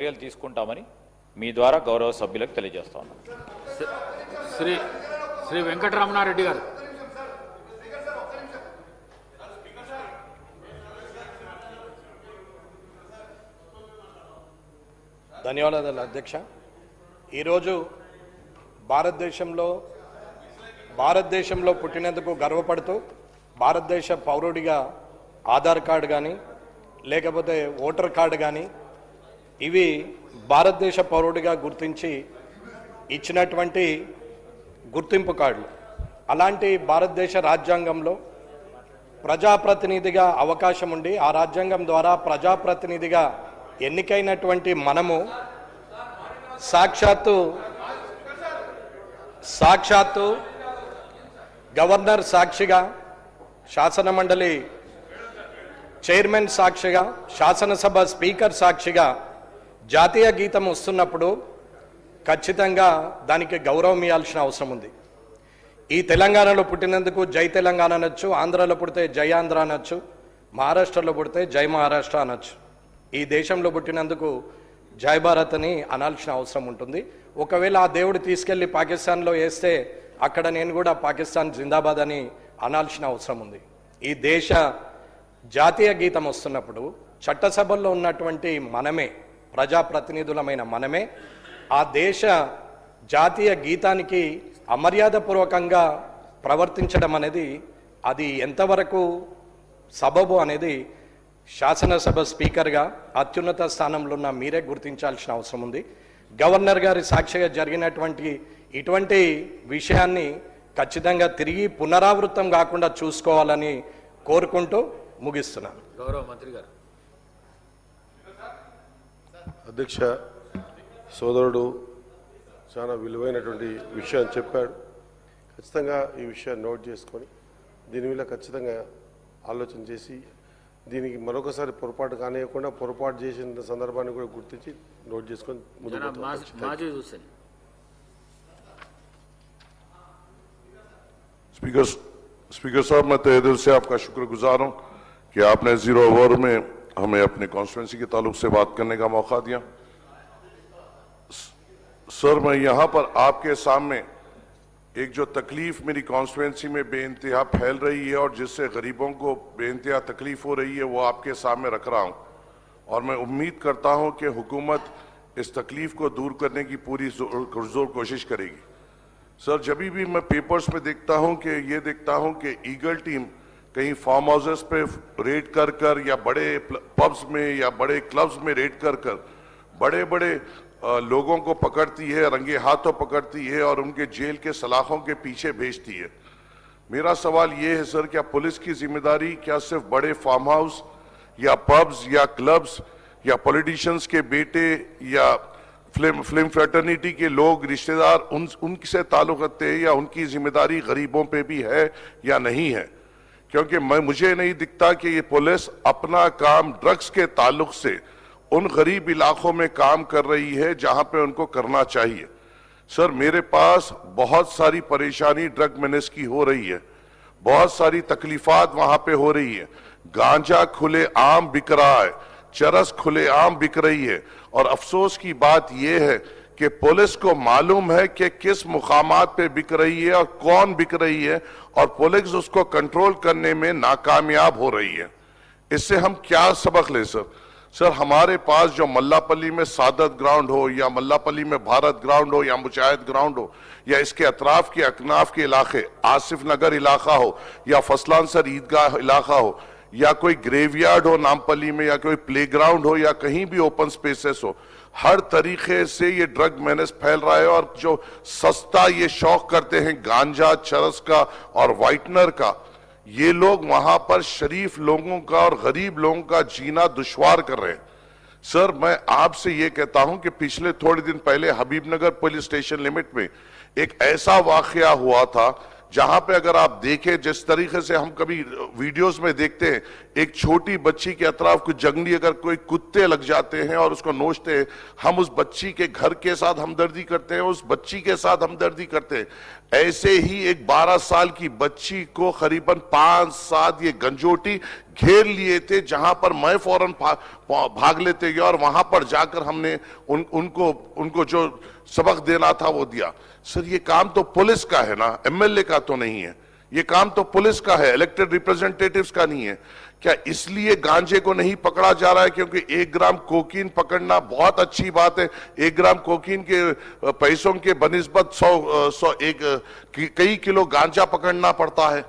చర్యలు తీసుకుంటామని మీ ద్వారా గౌరవ సభ్యులకు తెలియజేస్తా ఉన్నాను. శ్రీ వెంకటరమణారెడ్డి గారు. ధన్యవాదాలు అధ్యక్ష. ఈరోజు భారతదేశంలో పుట్టినందుకు గర్వపడుతూ భారతదేశ పౌరుడిగా ఆధార్ కార్డు కానీ లేకపోతే ఓటర్ కార్డు కానీ ఇవి భారతదేశ పౌరుడిగా గుర్తించి ఇచ్చినటువంటి గుర్తింపు కార్డులు. అలాంటి భారతదేశ రాజ్యాంగంలో ప్రజాప్రతినిధిగా అవకాశం ఉండి ఆ రాజ్యాంగం ద్వారా ప్రజాప్రతినిధిగా ఎన్నికైనటువంటి మనము సాక్షాత్తు గవర్నర్ సాక్షిగా, శాసనమండలి చైర్మన్ సాక్షిగా, శాసనసభ స్పీకర్ సాక్షిగా జాతీయ గీతం వస్తున్నప్పుడు ఖచ్చితంగా దానికి గౌరవం ఇవ్వాల్సిన అవసరం ఉంది. ఈ తెలంగాణలో పుట్టినందుకు జై తెలంగాణ అనొచ్చు, ఆంధ్రాలో పుడితే జై ఆంధ్ర అనొచ్చు, మహారాష్ట్రలో పుడితే జై మహారాష్ట్ర అనొచ్చు. ఈ దేశంలో పుట్టినందుకు జై భారత్ అని అనాల్సిన అవసరం ఉంటుంది. ఒకవేళ ఆ దేవుడు తీసుకెళ్ళి పాకిస్తాన్లో వేస్తే అక్కడ నేను కూడా పాకిస్తాన్ జిందాబాద్ అని అనాల్సిన అవసరం ఉంది. ఈ దేశ జాతీయ గీతం వస్తున్నప్పుడు చట్టసభల్లో ఉన్నటువంటి మనమే, ప్రజాప్రతినిధులమైన మనమే ఆ దేశ జాతీయ గీతానికి అమర్యాదపూర్వకంగా ప్రవర్తించడం అనేది అది ఎంతవరకు సబబు అనేది శాసనసభ స్పీకర్గా అత్యున్నత స్థానంలో ఉన్న మీరే గుర్తించాల్సిన అవసరం ఉంది. గవర్నర్ గారి సాక్షిగా జరిగినటువంటి ఇటువంటి విషయాన్ని ఖచ్చితంగా తిరిగి పునరావృతం కాకుండా చూసుకోవాలని కోరుకుంటూ ముగిస్తున్నాను. గౌరవ మంత్రి గారు. అధ్యక్ష, సోదరుడు చాలా విలువైనటువంటి విషయాన్ని చెప్పాడు. ఖచ్చితంగా ఈ విషయాన్ని నోట్ చేసుకొని దీని మీద ఖచ్చితంగా ఆలోచన చేసి దీనికి మరొకసారి పొరపాటు కానివ్వకుండా పొరపాటు చేసిన సందర్భాన్ని కూడా గుర్తించి నోట్ చేసుకొని स्पीकर साहब, मैं तहे दिल से आपका शुक्रगुजार हूं कि आपने 0 ओवर में हमें अपने कॉन्स्टिट्यूंसी के ताल्लुक से बात करने का मौका दिया. सर, मैं यहां पर आपके सामने एक जो तकलीफ मेरी कॉन्स्टिट्यूंसी में बेइंतहा फैल रही है और जिससे गरीबों को बेइंतहा तकलीफ हो रही है वो आपके सामने रख रहा हूं और मैं उम्मीद करता हूं कि हुकूमत इस तकलीफ को दूर करने की पूरी जोर कोशिश करेगी. सर, जब भी मैं पेपर्स में देखता हूं कि ईगल टीम कहीं फार्म हाउसेस पे रेड कर या बड़े पब्स में या बड़े क्लब्स में रेड कर बड़े लोगों को पकड़ती है, रंगे हाथों पकड़ती है और उनके जेल के सलाखों के पीछे भेजती है. मेरा सवाल ये है सर, क्या पुलिस की जिम्मेदारी क्या सिर्फ बड़े फार्म हाउस या पब्स या क्लब्स या पॉलिटिशियंस के बेटे या फिल्म फ्रेटर्निटी के लोग रिश्तेदार उनसे ताल्लुक रखते हैं या उनकी जिम्मेदारी गरीबों पे भी है या नहीं है? क्योंकि मुझे नहीं दिखता कि ये पुलिस अपना काम ड्रग्स के ताल्लुक से उन गरीब इलाकों में काम कर रही है जहां पे उनको करना चाहिए. सर, मेरे पास बहुत सारी परेशानी ड्रग मेनेस की हो रही है, बहुत सारी तकलीफात वहां पे हो रही है. गांजा खुले आम बिक रहा है, चरस खुले आम बिक रही है और अफसोस की बात यह है कि पुलिस को मालूम है कि किस मुकामात पे बिक रही है और कौन बिक रही है और पुलिस उसको कंट्रोल करने में नाकामयाब हो रही है. इससे हम क्या सबक ले सर, हमारे पास जो मल्लापल्ली में सादत ग्राउंड हो या मल्लापल्ली में भारत ग्राउंड हो या मुजाहिद ग्राउंड हो या इसके अतराफ के अकनाफ के इलाके, आसिफ नगर इलाका हो या फसलानसर ईदगाह इलाका हो या कोई ग्रेवयार्ड हो नामपल्ली में या कोई प्लेग्राउंड हो या कहीं भी ओपन स्पेसेस हो, हर तरीके से ये ड्रग मेनेस फैल रहा है. और जो सस्ता ये शौक करते हैं गांजा, चरस का और व्हाइटनर का, ये लोग वहां पर शरीफ लोगों का और गरीब लोगों का जीना दुश्वार कर रहे हैं. सर, मैं आपसे ये कहता हूं कि पिछले थोड़े दिन पहले हबीबनगर पुलिस स्टेशन लिमिट में एक ऐसा वाकया हुआ था जहां पे अगर आप देखें जिस तरीके से हम कभी वीडियोस में देखते हैं, एक छोटी बच्ची के अतराफ कुछ जंगली अगर कोई कुत्ते लग जाते हैं और उसको नोचते हैं, हम उस बच्ची के घर के साथ हमदर्दी करते हैं, उस बच्ची के साथ हमदर्दी करते हैं. ऐसे ही एक 12 साल की बच्ची को करीबन 5-7 ये गंजोटी घेर लिए थे, जहां पर मैं फौरन भाग लेते गए और वहां पर जाकर हमने उनको जो सबक देना था वो दिया। सर ये काम तो पुलिस का है ना, एमएलए का तो नहीं है। ये काम तो पुलिस का है, इलेक्टेड रिप्रेजेंटेटिव्स का नहीं है। क्या इसलिए गांजे को नहीं पकड़ा जा रहा है क्योंकि 1 ग्राम कोकीन पकड़ना बहुत अच्छी बात है? 1 ग्राम कोकीन के पैसों के बनिस्बत 100 कई किलो गांजा पकड़ना पड़ता है।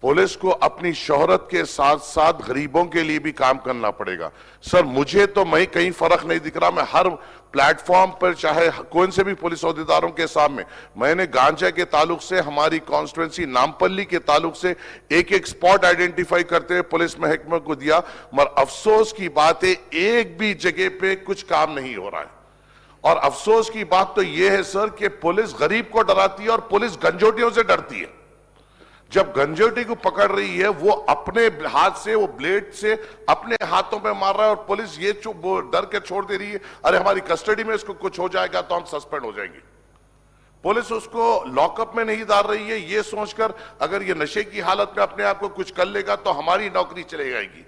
पुलिस को अपनी शोहरत के साथ साथ गरीबों के लिए भी काम करना पड़ेगा। सर मुझे तो कहीं फर्क नहीं दिख रहा। मैं हर प्लेटफॉर्म पर, चाहे कौन से भी पुलिस अहदेदारों के सामने, मैंने गांजा के ताल्लुक से, हमारी कॉन्स्टिट्यूंसी नामपल्ली के ताल्लुक से एक स्पॉट आइडेंटिफाई करते हुए पुलिस महकमे को दिया, मगर अफसोस की बात है एक भी जगह पे कुछ काम नहीं हो रहा है। और अफसोस की बात तो यह है सर कि पुलिस गरीब को डराती है और पुलिस गंजोटियों से डरती है। जब गंजोटी को पकड़ रही है वो अपने हाथ से, वो ब्लेड से अपने हाथों पे मार रहा है और पुलिस ये डर के छोड़ दे रही है, अरे हमारी कस्टडी में इसको कुछ हो जाएगा तो हम सस्पेंड हो जाएंगे। पुलिस उसको लॉकअप में नहीं डाल रही है ये सोचकर अगर ये नशे की हालत में अपने आप को कुछ कर लेगा तो हमारी नौकरी चली जाएगी।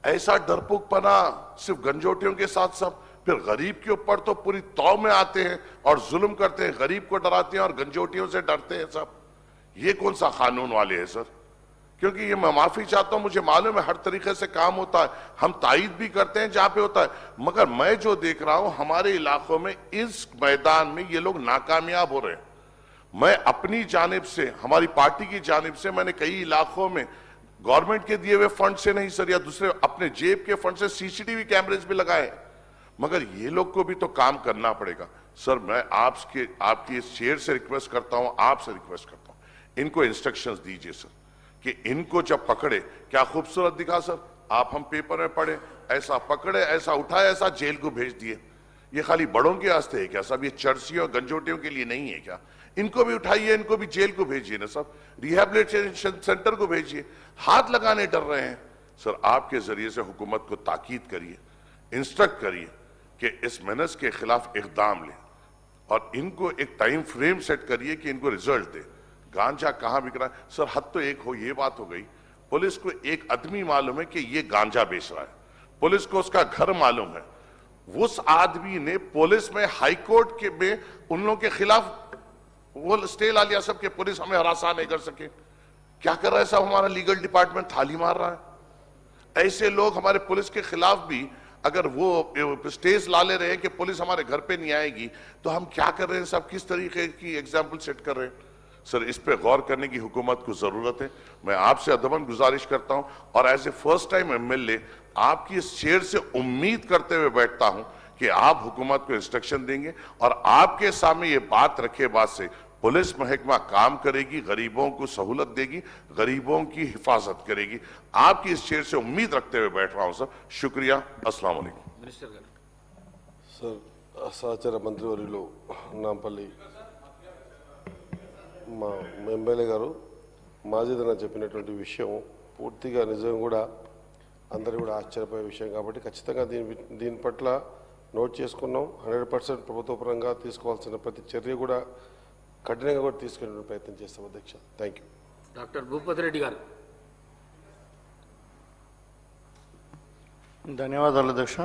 ऐसा डरपोकपना सिर्फ गंजोटियों के साथ सब, फिर गरीब के ऊपर तो पूरी तौर में आते हैं और जुल्म करते हैं, गरीब को डराते हैं और गंजोटियों से डरते हैं सब। ये कौन सा कानून वाले हैं सर? क्योंकि ये मैं माफी चाहता हूं, मुझे मालूम है हर तरीके से काम होता है, हम तायद भी करते हैं जहां पे होता है, मगर मैं जो देख रहा हूं हमारे इलाकों में इस मैदान में ये लोग नाकामयाब हो रहे हैं। मैं अपनी जानिब से, हमारी पार्टी की जानिब से, मैंने कई इलाकों में गवर्नमेंट के दिए हुए फंड से नहीं सर, या दूसरे अपने जेब के फंड से सीसीटीवी कैमरेज भी लगाए, मगर ये लोग को भी तो काम करना पड़ेगा। सर मैं आपकी इस चेयर से रिक्वेस्ट करता हूं, आपसे रिक्वेस्ट करता हूं, इनको इंस्ट्रक्शंस दीजिए सर कि इनको जब पकड़े, क्या खूबसूरत दिखा सर, आप हम पेपर में पढ़े, ऐसा पकड़े, ऐसा उठाए, ऐसा जेल को भेज दिए। ये खाली बड़ों के वास्ते है क्या सब? ये चर्सियों गंजोटियों के लिए नहीं है क्या? इनको भी उठाइए, इनको भी जेल को भेजिए ना सब, रिहैबिलिटेशन सेंटर को भेजिए। हाथ लगाने डर रहे हैं सर। आपके जरिए से हुकूमत को ताकीद करिए, इंस्ट्रक्ट करिए कि इस मेनस के खिलाफ इकदाम ले और इनको एक टाइम फ्रेम सेट करिए कि इनको रिजल्ट दे। गांजा कहां बिक रहा है सर? हद तो एक हो, ये बात हो गई, पुलिस को एक आदमी मालूम है कि ये गांजा बेच रहा है, पुलिस को उसका घर मालूम है, उस आदमी ने पुलिस में हाईकोर्ट के में उन लोगों के खिलाफ वो स्टे ला लिया सब कि पुलिस हमें हरासा नहीं कर सके। क्या कर रहा है साहब? हमारा लीगल डिपार्टमेंट थाली मार रहा है। ऐसे लोग हमारे पुलिस के खिलाफ भी अगर वो स्टेज ला ले रहे हैं कि पुलिस हमारे घर पे नहीं आएगी, तो हम क्या कर रहे हैं साहब? किस तरीके की एग्जाम्पल सेट कर रहे हैं सर? इस पे गौर करने की हुकूमत को जरूरत है। मैं आपसे अदबन गुजारिश करता हूं और as a first time MLA आपकी इस चेयर से उम्मीद करते हुए बैठता हूं कि आप हुकूमत को इंस्ट्रक्शन देंगे और आपके सामने ये बात रखे बाद से पुलिस महकमा काम करेगी, गरीबों को सहूलत देगी, गरीबों की हिफाजत करेगी। आपकी इस चेयर से उम्मीद रखते हुए बैठ रहा हूं सर। शुक्रिया, अस्सलाम वालेकुम। मिनिस्टर गाరు సార్ సహచర మంత్రివర్యులు నాంపల్లి మా ఎమ్మెల్యే గారు మాజీదన చెప్పినటువంటి విషయం పూర్తిగా నిజం కూడా అందరూ కూడా ఆశ్చర్యపోయే విషయం కాబట్టి ఖచ్చితంగా దీని పట్ల నోట్ చేసుకున్నాం। 100% ప్రభుత్వ పరంగా తీసుకోవాల్సిన ప్రతి చర్య కూడా కఠినంగా కూడా తీసుకునే ప్రయత్నం చేస్తాం అధ్యక్ష। Thank you. Doctor Bhupathi Reddy గారు। ధన్యవాదాలు అధ్యక్ష।